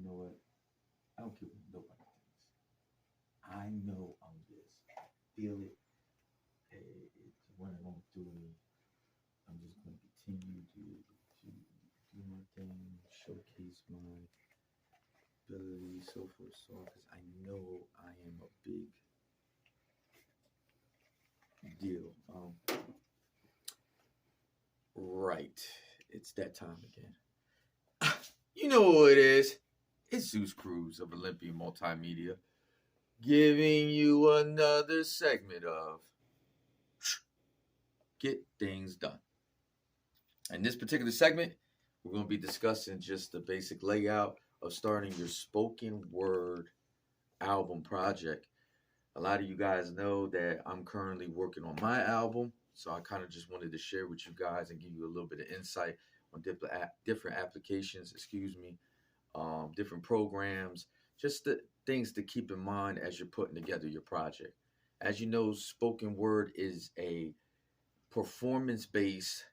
you know what? I don't care what nobody thinks. I know I'm this. I feel it. It's running on through me. I'm just going to continue to do my thing, showcase my ability, so forth, so on, because I know I am a big deal. Right, it's that time again. You know who it is. It's Zeus Cruz of Olympian Multimedia, giving you another segment of Get Things Done. In this particular segment, we're going to be discussing just the basic layout of starting your spoken word album project. A lot of you guys know that I'm currently working on my album, so I kind of just wanted to share with you guys and give you a little bit of insight on different applications, different programs, just the things to keep in mind as you're putting together your project. As you know, spoken word is a performance-based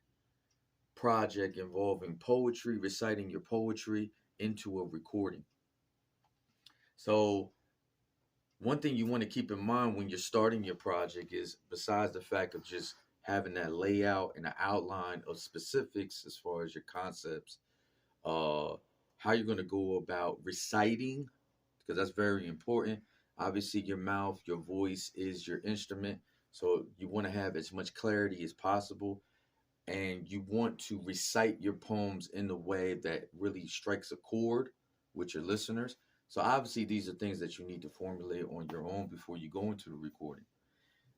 project involving poetry, reciting your poetry into a recording. So one thing you want to keep in mind when you're starting your project is, besides the fact of just having that layout and an outline of specifics as far as your concepts, how you're going to go about reciting, because that's very important. Obviously, your mouth, your voice is your instrument. So you want to have as much clarity as possible. And you want to recite your poems in a way that really strikes a chord with your listeners. So obviously, these are things that you need to formulate on your own before you go into the recording.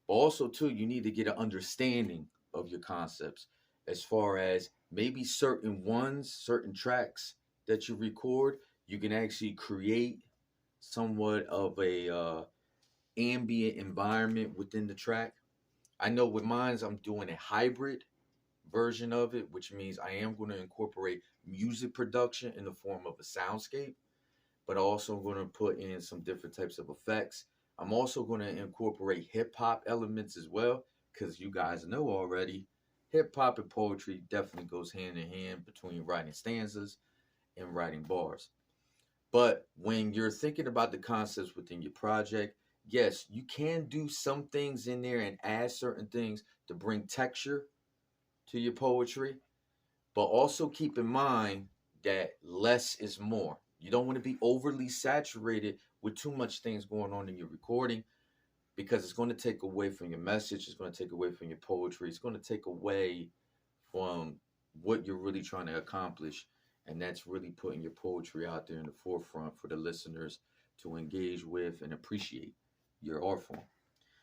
But also, too, you need to get an understanding of your concepts as far as maybe certain tracks that you record, you can actually create somewhat of a ambient environment within the track. I know with mine, I'm doing a hybrid version of it, which means I am going to incorporate music production in the form of a soundscape, but also going to put in some different types of effects. I'm also going to incorporate hip hop elements as well, because you guys know already, hip hop and poetry definitely goes hand in hand between writing stanzas and writing bars. But when you're thinking about the concepts within your project, yes, you can do some things in there and add certain things to bring texture to your poetry, but also keep in mind that less is more. You don't want to be overly saturated with too much things going on in your recording, because it's going to take away from your message. It's going to take away from your poetry. It's going to take away from what you're really trying to accomplish. And that's really putting your poetry out there in the forefront for the listeners to engage with and appreciate your art form.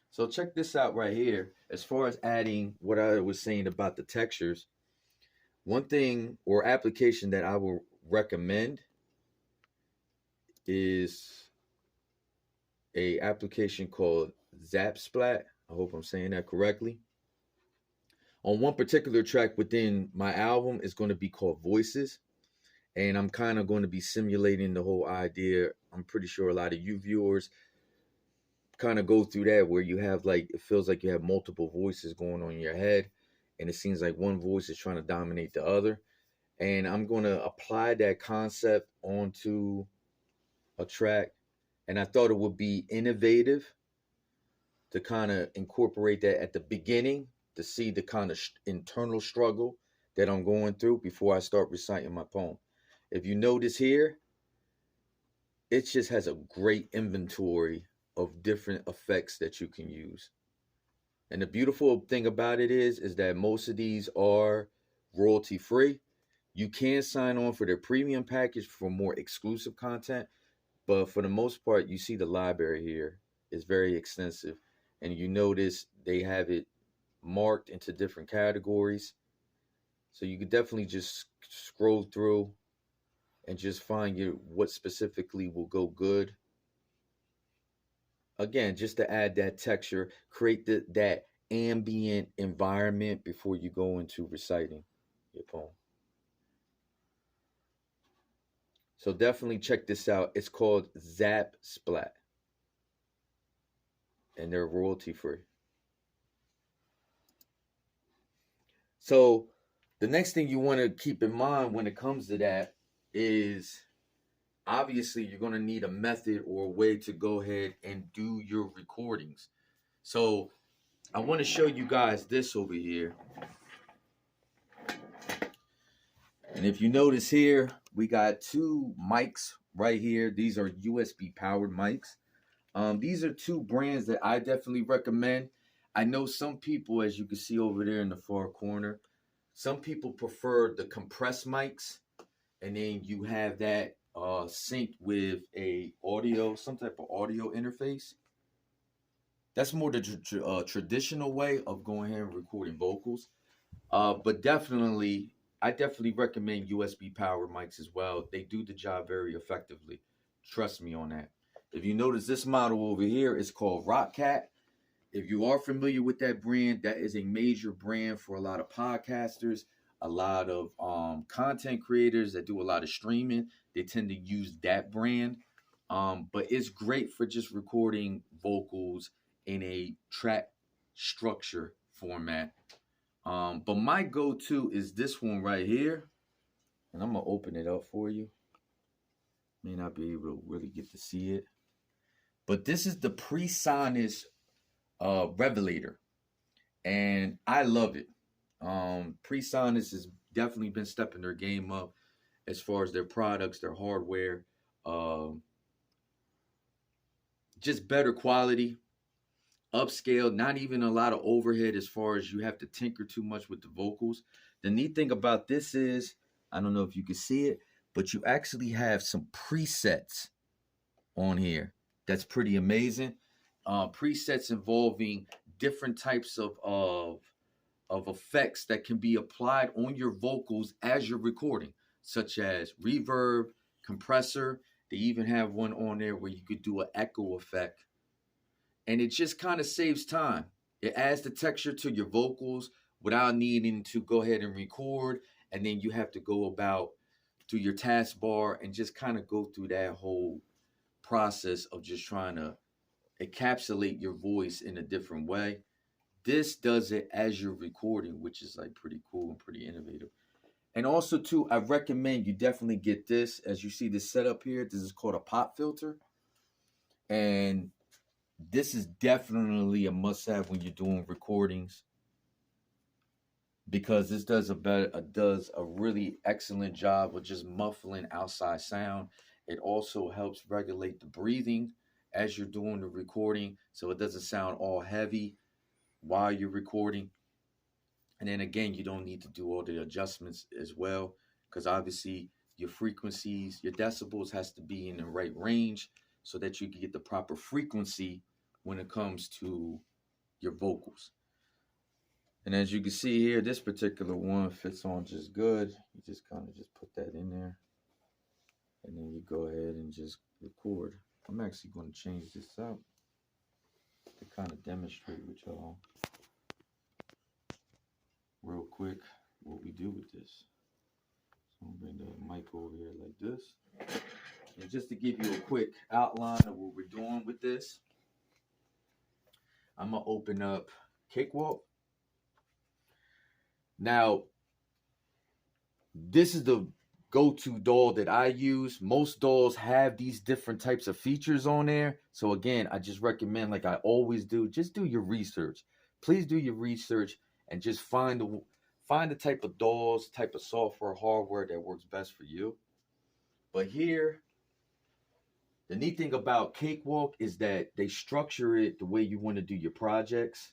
So check this out right here. As far as adding what I was saying about the textures, one thing or application that I will recommend is a application called Zapsplat. I hope I'm saying that correctly. On one particular track within my album is going to be called Voices, and I'm kind of going to be simulating the whole idea. I'm pretty sure a lot of you viewers kind of go through that, where you have, like, it feels like you have multiple voices going on in your head, and it seems like one voice is trying to dominate the other. And I'm going to apply that concept onto a track, and I thought it would be innovative to kind of incorporate that at the beginning, to see the kind of internal struggle that I'm going through before I start reciting my poem. If you notice here, it just has a great inventory of different effects that you can use. And the beautiful thing about it is that most of these are royalty free. You can sign on for their premium package for more exclusive content, but for the most part, you see the library here is very extensive. And you notice they have it marked into different categories. So you could definitely just scroll through and just find what specifically will go good. Again, just to add that texture, create that ambient environment before you go into reciting your poem. So definitely check this out. It's called Zapsplat, and they're royalty free. So the next thing you want to keep in mind when it comes to that is obviously you're going to need a method or a way to go ahead and do your recordings. So I want to show you guys this over here. And if you notice here, we got two mics right here. These are USB powered mics. These are two brands that I definitely recommend. I know some people, as you can see over there in the far corner, some people prefer the compressed mics, and then you have that synced with a audio, some type of audio interface. That's more the traditional way of going ahead and recording vocals. But definitely, I definitely recommend USB powered mics as well. They do the job very effectively. Trust me on that. If you notice, this model over here is called Roccat. If you are familiar with that brand, that is a major brand for a lot of podcasters, a lot of content creators that do a lot of streaming. They tend to use that brand. But it's great for just recording vocals in a track structure format. But my go-to is this one right here. And I'm going to open it up for you. May not be able to really get to see it. But this is the Presonus Revelator. And I love it. Presonus has definitely been stepping their game up as far as their products, their hardware. Just better quality. Upscale, not even a lot of overhead as far as you have to tinker too much with the vocals. The neat thing about this is, I don't know if you can see it, but you actually have some presets on here. That's pretty amazing. Presets involving different types of effects that can be applied on your vocals as you're recording, such as reverb, compressor. They even have one on there where you could do an echo effect. And it just kind of saves time. It adds the texture to your vocals without needing to go ahead and record. And then you have to go about through your taskbar and just kind of go through that whole process of just trying to encapsulate your voice in a different way. This does it as you're recording, which is like pretty cool and pretty innovative. And also too, I recommend you definitely get this. As you see this setup here, this is called a pop filter. And this is definitely a must-have when you're doing recordings, because this does a really excellent job of just muffling outside sound. It also helps regulate the breathing as you're doing the recording, so it doesn't sound all heavy while you're recording. And then again, you don't need to do all the adjustments as well, because obviously your frequencies, your decibels has to be in the right range so that you can get the proper frequency when it comes to your vocals. And as you can see here, this particular one fits on just good. You just kind of just put that in there, and then you go ahead and just record. I'm actually going to change this up to kind of demonstrate with y'all real quick what we do with this. So I'm going to bring the mic over here like this. And just to give you a quick outline of what we're doing with this, I'm going to open up Cakewalk. Now, this is the go-to DAW that I use. Most DAWs have these different types of features on there. So again, I just recommend, like I always do, just do your research. Please do your research and just find the type of DAWs, type of software, hardware that works best for you. But here, the neat thing about Cakewalk is that they structure it the way you want to do your projects.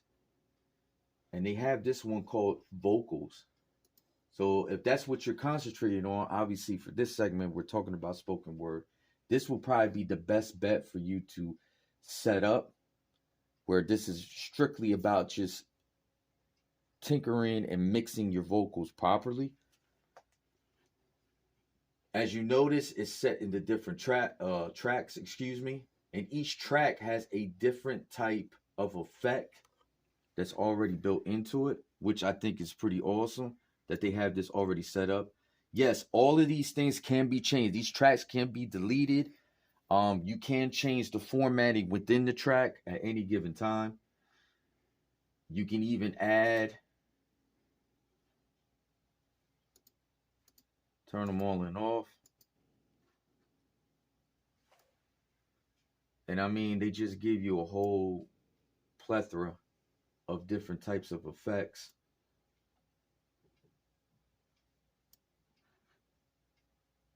And they have this one called vocals. So if that's what you're concentrating on, obviously for this segment, we're talking about spoken word. This will probably be the best bet for you to set up, where this is strictly about just tinkering and mixing your vocals properly. As you notice, it's set into different tracks, and each track has a different type of effect that's already built into it, which I think is pretty awesome that they have this already set up. Yes, all of these things can be changed. These tracks can be deleted. You can change the formatting within the track at any given time. You can even turn them all in off. And I mean, they just give you a whole plethora of different types of effects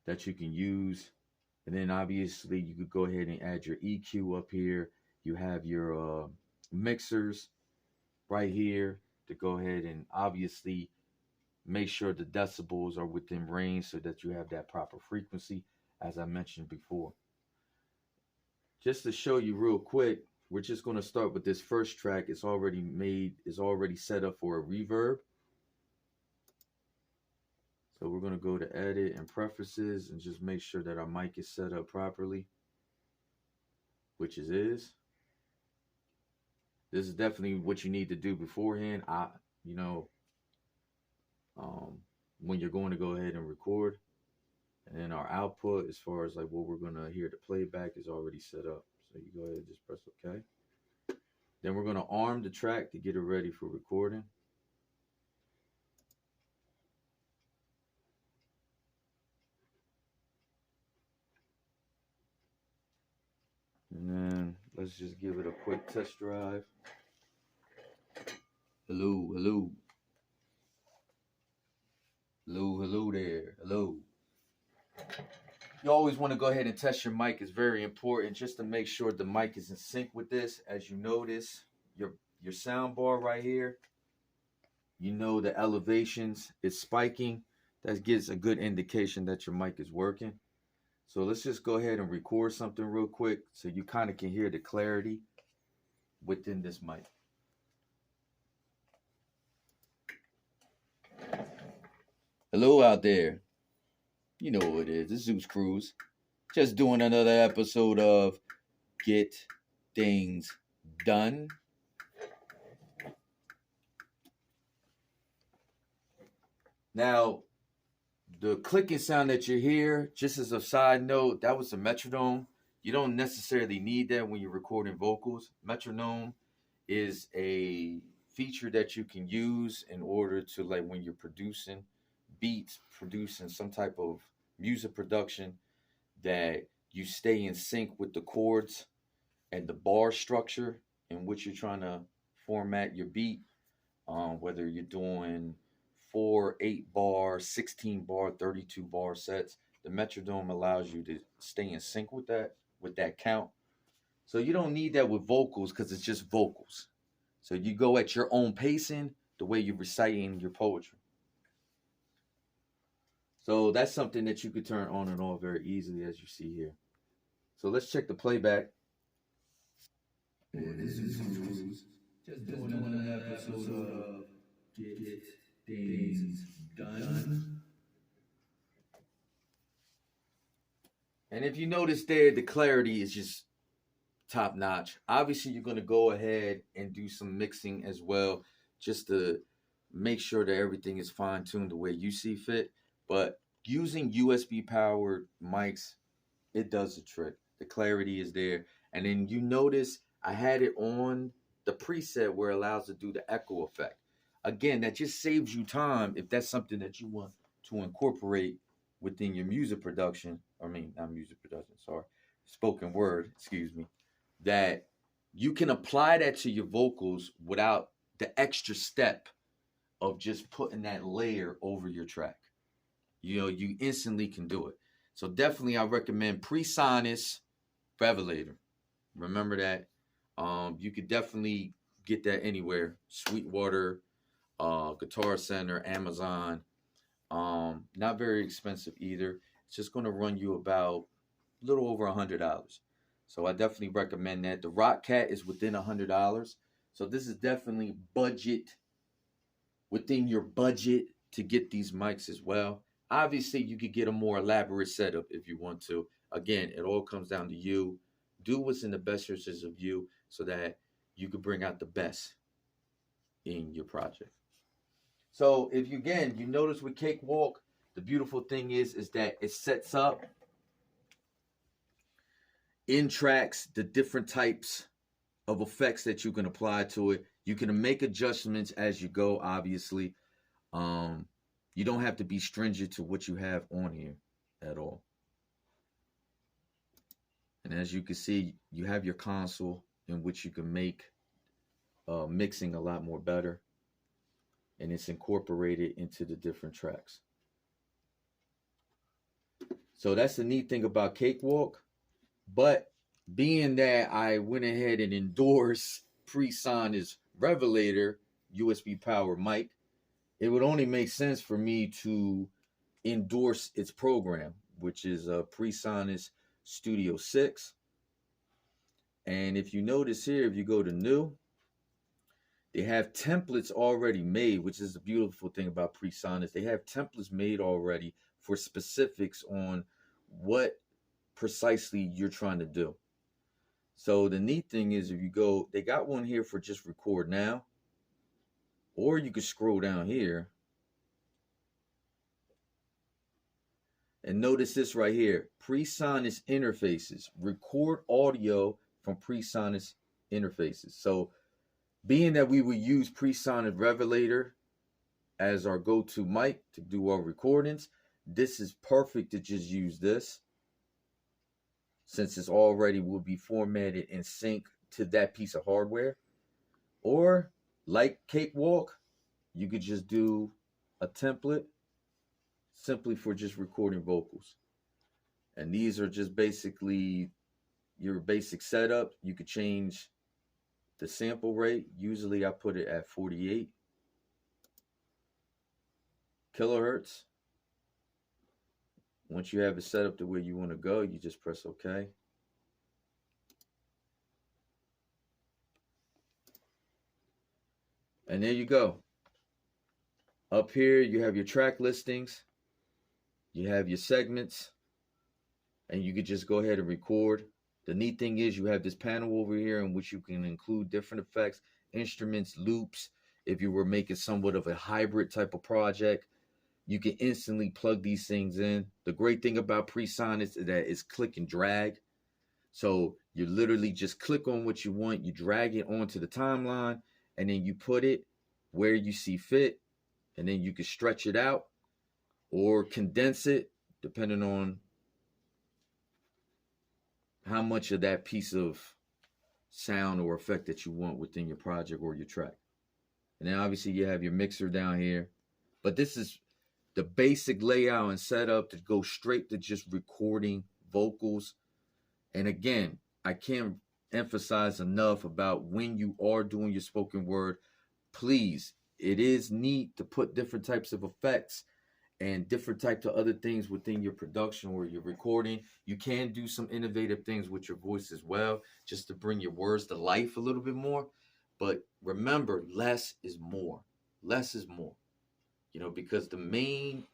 that you can use. And then obviously you could go ahead and add your EQ up here. You have your mixers right here to go ahead and obviously make sure the decibels are within range so that you have that proper frequency, as I mentioned before. Just to show you real quick, we're just going to start with this first track. It's already set up for a reverb. So we're going to go to edit and preferences and just make sure that our mic is set up properly, which it is. This is definitely what you need to do beforehand. When you're going to go ahead and record. And then our output, as far as like what we're going to hear the playback, is already set up. So you go ahead and just press OK. Then we're going to arm the track to get it ready for recording. And then let's just give it a quick test drive. Hello, hello. Hello, hello there. Hello. You always want to go ahead and test your mic. It's very important just to make sure the mic is in sync with this. As you notice, your sound bar right here, you know the elevations is spiking. That gives a good indication that your mic is working. So let's just go ahead and record something real quick so you kind of can hear the clarity within this mic. Hello out there. You know who it is. It's Zeus Cruz. Just doing another episode of Get Things Done. Now, the clicking sound that you hear, just as a side note, that was a metronome. You don't necessarily need that when you're recording vocals. Metronome is a feature that you can use in order to, like, when you're producing beats, producing some type of music production, that you stay in sync with the chords and the bar structure in which you're trying to format your beat. Whether you're doing 4, 8 bar, 16 bar, 32 bar sets, the metronome allows you to stay in sync with that count. So you don't need that with vocals because it's just vocals. So you go at your own pacing, the way you're reciting your poetry. So that's something that you could turn on and off very easily, as you see here. So let's check the playback. This is Cruz. Just doing another episode of Get Things Done. And if you notice there, the clarity is just top notch. Obviously, you're going to go ahead and do some mixing as well, just to make sure that everything is fine-tuned the way you see fit. But using USB powered mics, it does the trick. The clarity is there. And then you notice I had it on the preset where it allows to do the echo effect. Again, that just saves you time if that's something that you want to incorporate within your music production. I mean, not music production, sorry. Spoken word, excuse me. That you can apply that to your vocals without the extra step of just putting that layer over your track. You know, you instantly can do it. So definitely I recommend Presonus Revelator. Remember that. You could definitely get that anywhere. Sweetwater, Guitar Center, Amazon. Not very expensive either. It's just going to run you about a little over $100. So I definitely recommend that. The Roccat is within $100. So this is definitely within your budget to get these mics as well. Obviously, you could get a more elaborate setup if you want to. Again, it all comes down to you. Do what's in the best interest of you so that you can bring out the best in your project. So if you notice with Cakewalk, the beautiful thing is that it sets up in tracks the different types of effects that you can apply to it. You can make adjustments as you go, obviously. You don't have to be stringent to what you have on here at all. And as you can see, you have your console in which you can make mixing a lot more better. And it's incorporated into the different tracks. So that's the neat thing about Cakewalk. But being that I went ahead and endorsed Presonus Revelator USB power mic, it would only make sense for me to endorse its program, which is a Presonus Studio 6. And if you notice here, if you go to new, they have templates already made, which is the beautiful thing about Presonus. They have templates made already for specifics on what precisely you're trying to do. So the neat thing is, if you go, they got one here for just record now, or you could scroll down here and notice this right here, Presonus interfaces, record audio from Presonus interfaces. So being that we would use Presonus Revelator as our go-to mic to do our recordings, this is perfect to just use this, since it's already will be formatted in sync to that piece of hardware. Or like Cakewalk, you could just do a template simply for just recording vocals. And these are just basically your basic setup. You could change the sample rate. Usually I put it at 48 kilohertz. Once you have it set up the way you want to go, you just press OK. And there you go. Up here, you have your track listings. You have your segments. And you could just go ahead and record. The neat thing is you have this panel over here in which you can include different effects, instruments, loops. If you were making somewhat of a hybrid type of project, you can instantly plug these things in. The great thing about Presonus is that it's click and drag. So you literally just click on what you want, you drag it onto the timeline, and then you put it where you see fit, and then you can stretch it out or condense it, depending on how much of that piece of sound or effect that you want within your project or your track. And then obviously you have your mixer down here. But this is the basic layout and setup to go straight to just recording vocals. And again, I can't emphasize enough about when you are doing your spoken word, please, it is neat to put different types of effects and different types of other things within your production or your recording. You can do some innovative things with your voice as well, just to bring your words to life a little bit more. But remember, less is more. Less is more. You know, because the main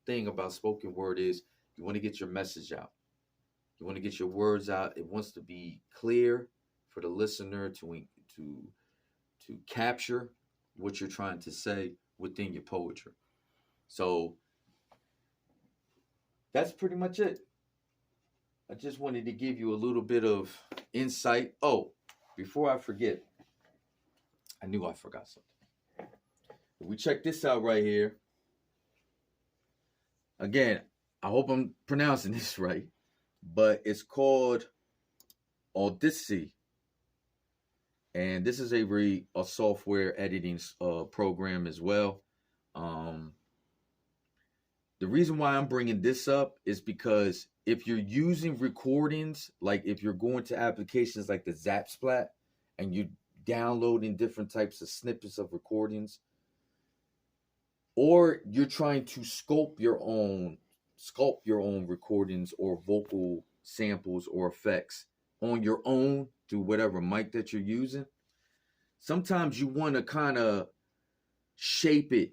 thing about spoken word is you want to get your message out. You want to get your words out. It wants to be clear for the listener to capture what you're trying to say within your poetry. So that's pretty much it. I just wanted to give you a little bit of insight. Oh, before I forget, I knew I forgot something. If we check this out right here. Again, I hope I'm pronouncing this right, but it's called Audacity. And this is a software editing program as well. The reason why I'm bringing this up is because if you're using recordings, like if you're going to applications like the Zapsplat and you're downloading different types of snippets of recordings, or you're trying to sculpt your own recordings or vocal samples or effects on your own through whatever mic that you're using, sometimes you want to kind of shape it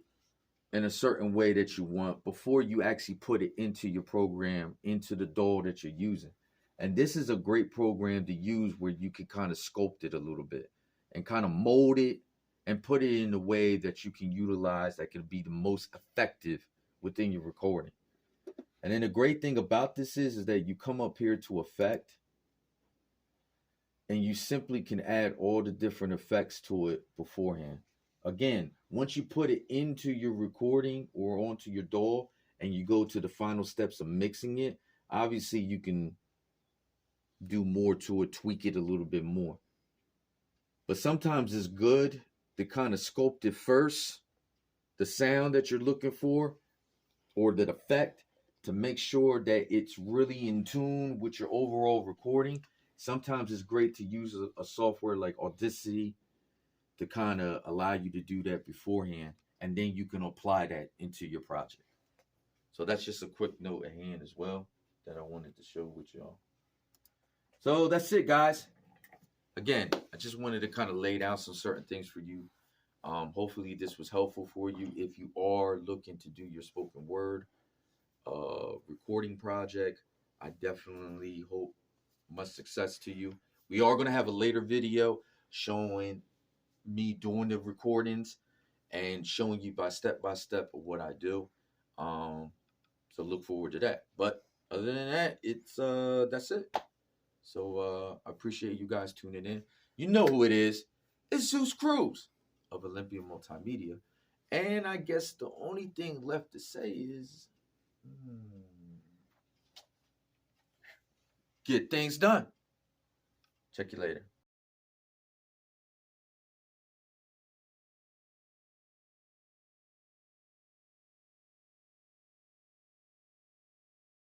in a certain way that you want before you actually put it into your program, into the DAW that you're using. And this is a great program to use where you can kind of sculpt it a little bit and kind of mold it and put it in a way that you can utilize that can be the most effective within your recording. And then the great thing about this is that you come up here to effect and you simply can add all the different effects to it beforehand. Again, once you put it into your recording or onto your DAW and you go to the final steps of mixing it, obviously you can do more to it, tweak it a little bit more. But sometimes it's good to kind of sculpt it first, the sound that you're looking for, or the effect, to make sure that it's really in tune with your overall recording. Sometimes it's great to use a software like Audacity to kind of allow you to do that beforehand, and then you can apply that into your project. So that's just a quick note at hand as well that I wanted to share with y'all. So that's it, guys. Again, I just wanted to kind of lay down some certain things for you. Hopefully this was helpful for you if you are looking to do your spoken word recording project. I definitely hope much success to you. We are going to have a later video showing me doing the recordings and showing you by step of what I do. So look forward to that. But other than that, it's that's it. So I appreciate you guys tuning in. You know who it is. It's Zeus Cruz of Olympia Multimedia. And I guess the only thing left to say is get things done. Check you later.